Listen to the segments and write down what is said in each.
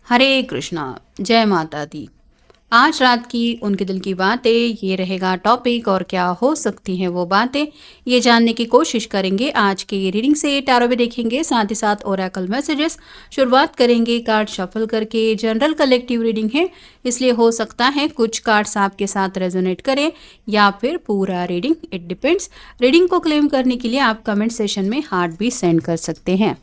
हरे कृष्णा। जय माता दी। आज रात की उनके दिल की बातें, ये रहेगा टॉपिक। और क्या हो सकती हैं वो बातें, ये जानने की कोशिश करेंगे आज की रीडिंग से। टैरो भी देखेंगे, साथ ही साथ ओरेकल मैसेजेस। शुरुआत करेंगे कार्ड शफल करके। जनरल कलेक्टिव रीडिंग है, इसलिए हो सकता है कुछ कार्ड्स आपके साथ रेजोनेट करें या फिर पूरा रीडिंग, इट डिपेंड्स। रीडिंग को क्लेम करने के लिए आप कमेंट सेशन में हार्ट भी सेंड कर सकते हैं।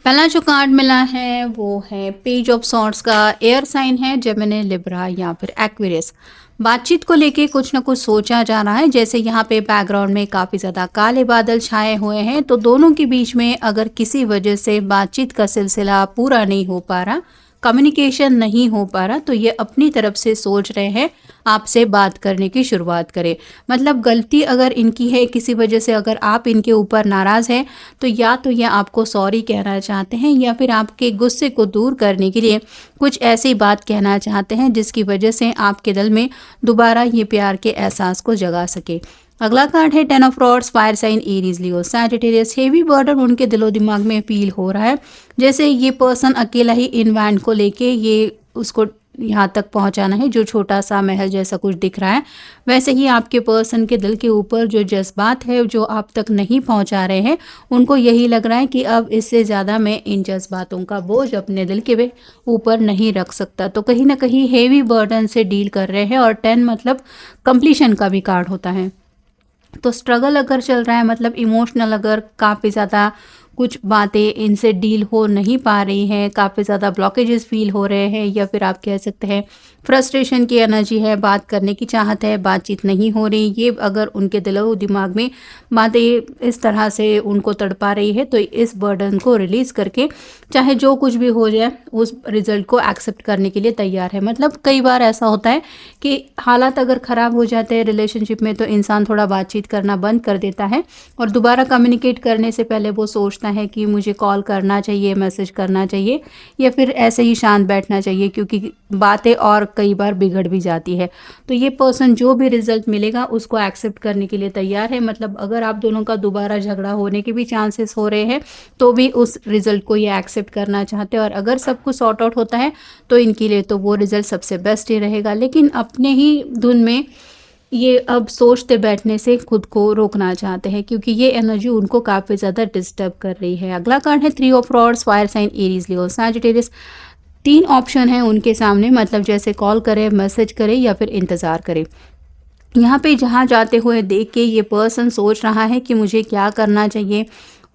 पहला जो कार्ड मिला है वो है पेज ऑफ सॉर्ड्स का। एयर साइन है, जेमिनी, लिब्रा या फिर एक्वेरियस। बातचीत को लेके कुछ ना कुछ सोचा जा रहा है। जैसे यहाँ पे बैकग्राउंड में काफ़ी ज़्यादा काले बादल छाए हुए हैं, तो दोनों के बीच में अगर किसी वजह से बातचीत का सिलसिला पूरा नहीं हो पा रहा, कम्युनिकेशन नहीं हो पा रहा, तो ये अपनी तरफ से सोच रहे हैं आपसे बात करने की शुरुआत करें। मतलब गलती अगर इनकी है किसी वजह से, अगर आप इनके ऊपर नाराज़ हैं, तो या तो ये आपको सॉरी कहना चाहते हैं या फिर आपके गुस्से को दूर करने के लिए कुछ ऐसी बात कहना चाहते हैं जिसकी वजह से आपके दिल में दोबारा ये प्यार के एहसास को जगा सके। अगला कार्ड है 10 of rods, fire sign Aries, Leo, Sagittarius. Heavy burden उनके दिलो दिमाग में फील हो रहा है, जैसे ये पर्सन अकेला ही इन वैन को लेके ये उसको यहाँ तक पहुँचाना है, जो छोटा सा महल जैसा कुछ दिख रहा है। वैसे ही आपके पर्सन के दिल के ऊपर जो जज्बात है जो आप तक नहीं पहुँचा रहे हैं, उनको यही लग रहा है कि अब इससे ज़्यादा मैं इन जज्बातों का बोझ अपने दिल के ऊपर नहीं रख सकता। तो कहीं ना कहीं हेवी बर्डन से डील कर रहे हैं। और 10 मतलब कंप्लीशन का भी कार्ड होता है। तो स्ट्रगल अगर चल रहा है, मतलब इमोशनल, अगर काफ़ी ज़्यादा कुछ बातें इनसे डील हो नहीं पा रही हैं, काफ़ी ज़्यादा ब्लॉकेजेस फील हो रहे हैं, या फिर आप कह सकते हैं फ्रस्ट्रेशन की एनर्जी है, बात करने की चाहत है, बातचीत नहीं हो रही, ये अगर उनके दिलो दिमाग में बातें इस तरह से उनको तड़पा रही है, तो इस बर्डन को रिलीज़ करके चाहे जो कुछ भी हो जाए उस रिज़ल्ट को एक्सेप्ट करने के लिए तैयार है। मतलब कई बार ऐसा होता है कि हालात अगर ख़राब हो जाते हैं रिलेशनशिप में, तो इंसान थोड़ा बातचीत करना बंद कर देता है और दोबारा कम्युनिकेट करने से पहले वो सोचता है कि मुझे कॉल करना चाहिए, मैसेज करना चाहिए, या फिर ऐसे ही शांत बैठना चाहिए, क्योंकि बातें और कई बार बिगड़ भी जाती है। तो ये पर्सन जो भी रिजल्ट मिलेगा उसको एक्सेप्ट करने के लिए तैयार है। मतलब अगर आप दोनों का दोबारा झगड़ा होने के भी चांसेस हो रहे हैं, तो भी उस रिजल्ट को ये एक्सेप्ट करना चाहते हैं। और अगर सब कुछ सॉर्ट आउट होता है तो इनके लिए तो वो रिजल्ट सबसे बेस्ट ही रहेगा। लेकिन अपने ही धुन में ये अब सोचते बैठने से खुद को रोकना चाहते हैं, क्योंकि ये एनर्जी उनको काफ़ी ज़्यादा डिस्टर्ब कर रही है। अगला कार्ड है 3 of rods, fire sign Aries, Leo, Sagittarius. 3 option है उनके सामने, मतलब जैसे कॉल करें, मैसेज करें या फिर इंतज़ार करें। यहाँ पे जहाँ जाते हुए देख के ये पर्सन सोच रहा है कि मुझे क्या करना चाहिए,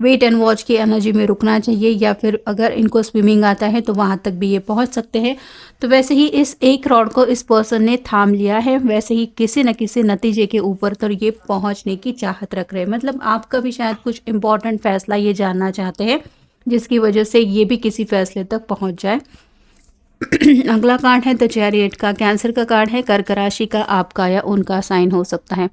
वेट एंड वॉच की एनर्जी में रुकना चाहिए, या फिर अगर इनको स्विमिंग आता है तो वहाँ तक भी ये पहुँच सकते हैं। तो वैसे ही इस एक रॉड को इस पर्सन ने थाम लिया है, वैसे ही किसी न किसी नतीजे के ऊपर तो ये पहुँचने की चाहत रख रहे हैं। मतलब आपका भी शायद कुछ इंपॉर्टेंट फैसला ये जानना चाहते हैं, जिसकी वजह से ये भी किसी फैसले तक पहुँच जाए। अगला कार्ड है द चैरियट का। कैंसर का कार्ड है, कर्क राशि का आपका या उनका साइन हो सकता है।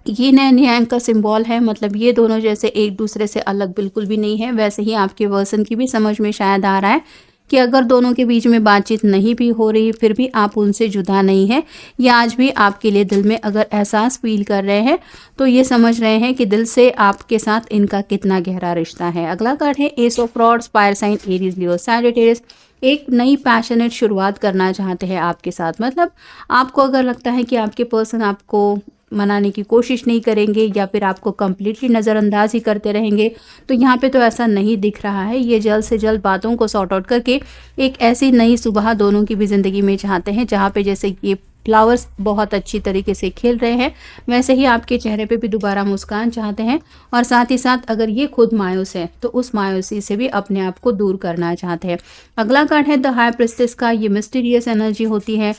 ये नए न्याय का सिंबल है। मतलब ये दोनों जैसे एक दूसरे से अलग बिल्कुल भी नहीं है। वैसे ही आपके वर्सन की भी समझ में शायद आ रहा है कि अगर दोनों के बीच में बातचीत नहीं भी हो रही, फिर भी आप उनसे जुदा नहीं है, या आज भी आपके लिए दिल में अगर एहसास फील कर रहे हैं, तो ये समझ रहे हैं कि दिल से आपके साथ इनका कितना गहरा रिश्ता है। अगला कार्ड है ace of rods, fire sign Aries, Leo, Sagittarius. एक नई पैशनेट शुरुआत करना चाहते हैं आपके साथ। मतलब आपको अगर लगता है कि आपके पर्सन आपको मनाने की कोशिश नहीं करेंगे या फिर आपको कंप्लीटली नज़रअंदाज ही करते रहेंगे। तो यहाँ पे तो ऐसा नहीं दिख रहा है। ये जल्द से जल्द बातों को सॉर्ट आउट करके एक ऐसी नई सुबह दोनों की भी ज़िंदगी में चाहते हैं, जहाँ पे जैसे ये फ्लावर्स बहुत अच्छी तरीके से खिल रहे हैं, वैसे ही आपके चेहरे पे भी दोबारा मुस्कान चाहते हैं। और साथ ही साथ अगर ये खुद मायूस है तो उस मायूसी से भी अपने आप को दूर करना चाहते हैं। अगला कार्ड है द हाई प्रिस्टेस का। ये मिस्टीरियस एनर्जी होती है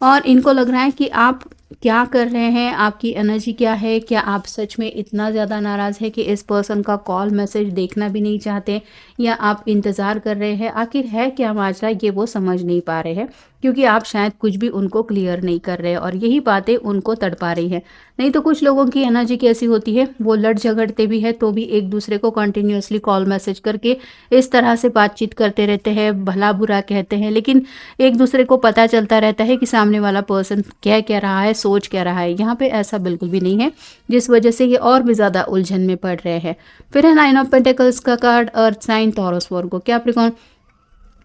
और इनको लग रहा है कि आप क्या कर रहे हैं, आपकी एनर्जी क्या है, क्या आप सच में इतना ज़्यादा नाराज़ है कि इस पर्सन का कॉल मैसेज देखना भी नहीं चाहते, या आप इंतज़ार कर रहे हैं आखिर है क्या माजरा, ये वो समझ नहीं पा रहे हैं, क्योंकि आप शायद कुछ भी उनको क्लियर नहीं कर रहे और यही बातें उनको तड़पा रही है। नहीं तो कुछ लोगों की एनर्जी कैसी होती है, वो लड़ झगड़ते भी है तो भी एक दूसरे को कंटिन्यूअसली कॉल मैसेज करके इस तरह से बातचीत करते रहते हैं, भला बुरा कहते हैं, लेकिन एक दूसरे को पता चलता रहता है कि सामने वाला पर्सन कह क्या रहा है, सोच क्या रहा है। यहाँ पे ऐसा बिल्कुल भी नहीं है, जिस वजह से ये और भी ज़्यादा उलझन में पड़ रहे हैं। फिर है 9 ऑफ पेंटिकल्स का कार्ड, अर्थ साइन, टॉरस, वर्गो, कैप्रिकॉर्न।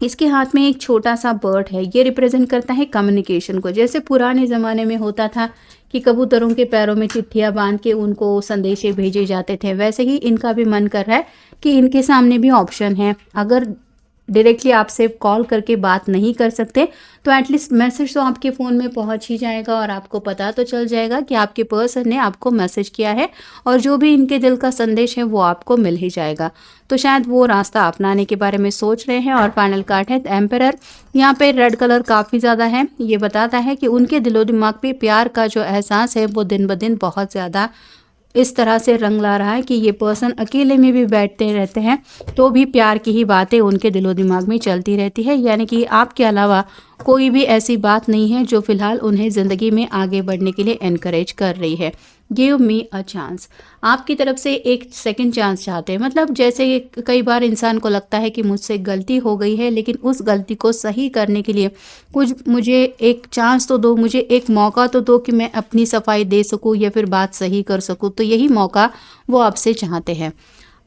इसके हाथ में एक छोटा सा बर्ड है, ये रिप्रेजेंट करता है कम्युनिकेशन को। जैसे पुराने ज़माने में होता था कि कबूतरों के पैरों में चिट्ठियाँ बांध के उनको संदेशे भेजे जाते थे, वैसे ही इनका भी मन कर रहा है कि इनके सामने भी ऑप्शन है। अगर डायरेक्टली आपसे कॉल करके बात नहीं कर सकते तो एटलीस्ट मैसेज तो आपके फ़ोन में पहुंच ही जाएगा और आपको पता तो चल जाएगा कि आपके पर्सन ने आपको मैसेज किया है और जो भी इनके दिल का संदेश है वो आपको मिल ही जाएगा। तो शायद वो रास्ता अपनाने के बारे में सोच रहे हैं। और फाइनल कार्ड है द एम्परर। यहाँ पे रेड कलर काफ़ी ज़्यादा है, ये बताता है कि उनके दिलो दिमाग पे प्यार का जो एहसास है वो दिन ब दिन बहुत ज़्यादा इस तरह से रंग ला रहा है कि ये पर्सन अकेले में भी बैठते रहते हैं तो भी प्यार की ही बातें उनके दिलो दिमाग में चलती रहती है। यानी कि आपके अलावा कोई भी ऐसी बात नहीं है जो फिलहाल उन्हें ज़िंदगी में आगे बढ़ने के लिए एनकरेज कर रही है। गिव मी अ चांस, आपकी तरफ से एक सेकंड चांस चाहते हैं। मतलब जैसे कई बार इंसान को लगता है कि मुझसे गलती हो गई है, लेकिन उस गलती को सही करने के लिए कुछ मुझे एक चांस तो दो, मुझे एक मौका तो दो कि मैं अपनी सफाई दे सकूं या फिर बात सही कर सकूं। तो यही मौका वो आपसे चाहते हैं।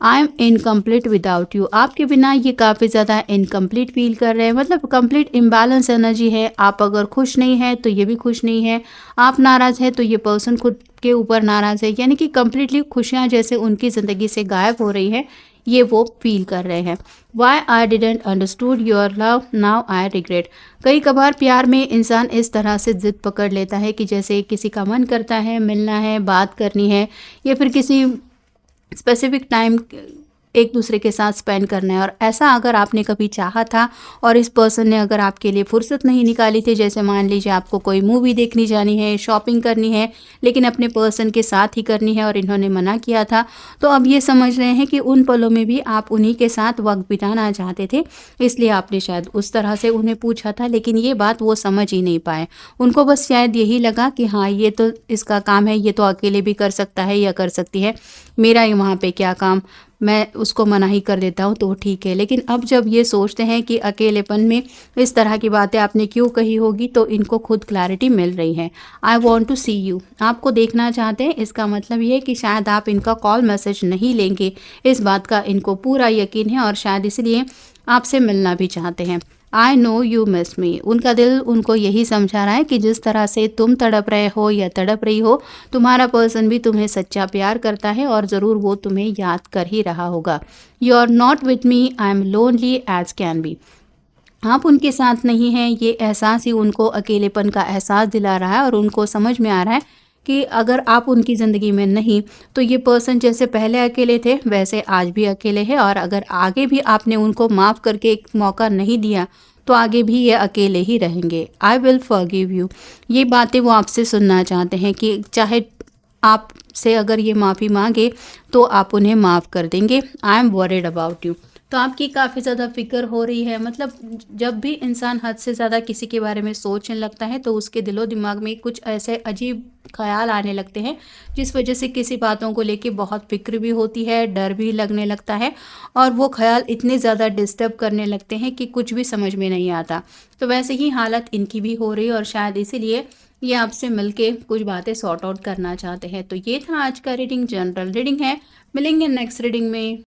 I am incomplete without you, आपके बिना ये काफ़ी ज़्यादा इनकम्प्लीट फील कर रहे हैं। मतलब कंप्लीट इम्बैलेंस एनर्जी है। आप अगर खुश नहीं है तो ये भी खुश नहीं है, आप नाराज़ है तो ये पर्सन खुद के ऊपर नाराज़ है। यानी कि कंप्लीटली खुशियाँ जैसे उनकी ज़िंदगी से गायब हो रही है, ये वो फील कर रहे हैं। Why I didn't understood your love, now I regret. कई कबार प्यार में इंसान इस तरह से जिद पकड़ लेता है कि जैसे किसी का मन करता है, मिलना है, बात करनी है, या फिर किसी स्पेसिफिक टाइम एक दूसरे के साथ स्पेंड करना है। और ऐसा अगर आपने कभी चाहा था और इस पर्सन ने अगर आपके लिए फुर्सत नहीं निकाली थी, जैसे मान लीजिए आपको कोई मूवी देखनी जानी है, शॉपिंग करनी है, लेकिन अपने पर्सन के साथ ही करनी है और इन्होंने मना किया था, तो अब ये समझ रहे हैं कि उन पलों में भी आप उन्हीं के साथ वक्त बिताना चाहते थे, इसलिए आपने शायद उस तरह से उन्हें पूछा था, लेकिन ये बात वो समझ ही नहीं पाए। उनको बस शायद यही लगा कि हाँ ये तो इसका काम है, ये तो अकेले भी कर सकता है या कर सकती है, मेरा ही वहाँ पे क्या काम, मैं उसको मना ही कर देता हूँ तो ठीक है। लेकिन अब जब ये सोचते हैं कि अकेलेपन में इस तरह की बातें आपने क्यों कही होगी, तो इनको खुद क्लैरिटी मिल रही है। I want to see you, आपको देखना चाहते हैं। इसका मतलब ये है कि शायद आप इनका कॉल मैसेज नहीं लेंगे, इस बात का इनको पूरा यकीन है और शायद इसलिए आपसे मिलना भी चाहते हैं। आई नो यू मिस मी, उनका दिल उनको यही समझा रहा है कि जिस तरह से तुम तड़प रहे हो या तड़प रही हो, तुम्हारा पर्सन भी तुम्हें सच्चा प्यार करता है और ज़रूर वो तुम्हें याद कर ही रहा होगा। You are not with me, I am lonely as can be, आप उनके साथ नहीं हैं, ये एहसास ही उनको अकेलेपन का एहसास दिला रहा है और उनको समझ में आ रहा है कि अगर आप उनकी ज़िंदगी में नहीं तो ये पर्सन जैसे पहले अकेले थे वैसे आज भी अकेले है, और अगर आगे भी आपने उनको माफ़ करके एक मौका नहीं दिया तो आगे भी ये अकेले ही रहेंगे। आई विल फॉरगिव यू, ये बातें वो आपसे सुनना चाहते हैं कि चाहे आपसे अगर ये माफ़ी मांगे तो आप उन्हें माफ़ कर देंगे। I am worried about you, तो आपकी काफ़ी ज़्यादा फिक्र हो रही है। मतलब जब भी इंसान हद से ज़्यादा किसी के बारे में सोचने लगता है तो उसके दिलो दिमाग में कुछ ऐसे अजीब ख्याल आने लगते हैं, जिस वजह से किसी बातों को लेके बहुत फिक्र भी होती है, डर भी लगने लगता है, और वो ख्याल इतने ज़्यादा डिस्टर्ब करने लगते हैं कि कुछ भी समझ में नहीं आता। तो वैसे ही हालत इनकी भी हो रही है और शायद इसीलिए ये आपसे मिलके कुछ बातें सॉर्ट आउट करना चाहते हैं। तो ये था आज का रीडिंग, जनरल रीडिंग है। मिलेंगे नेक्स्ट रीडिंग में।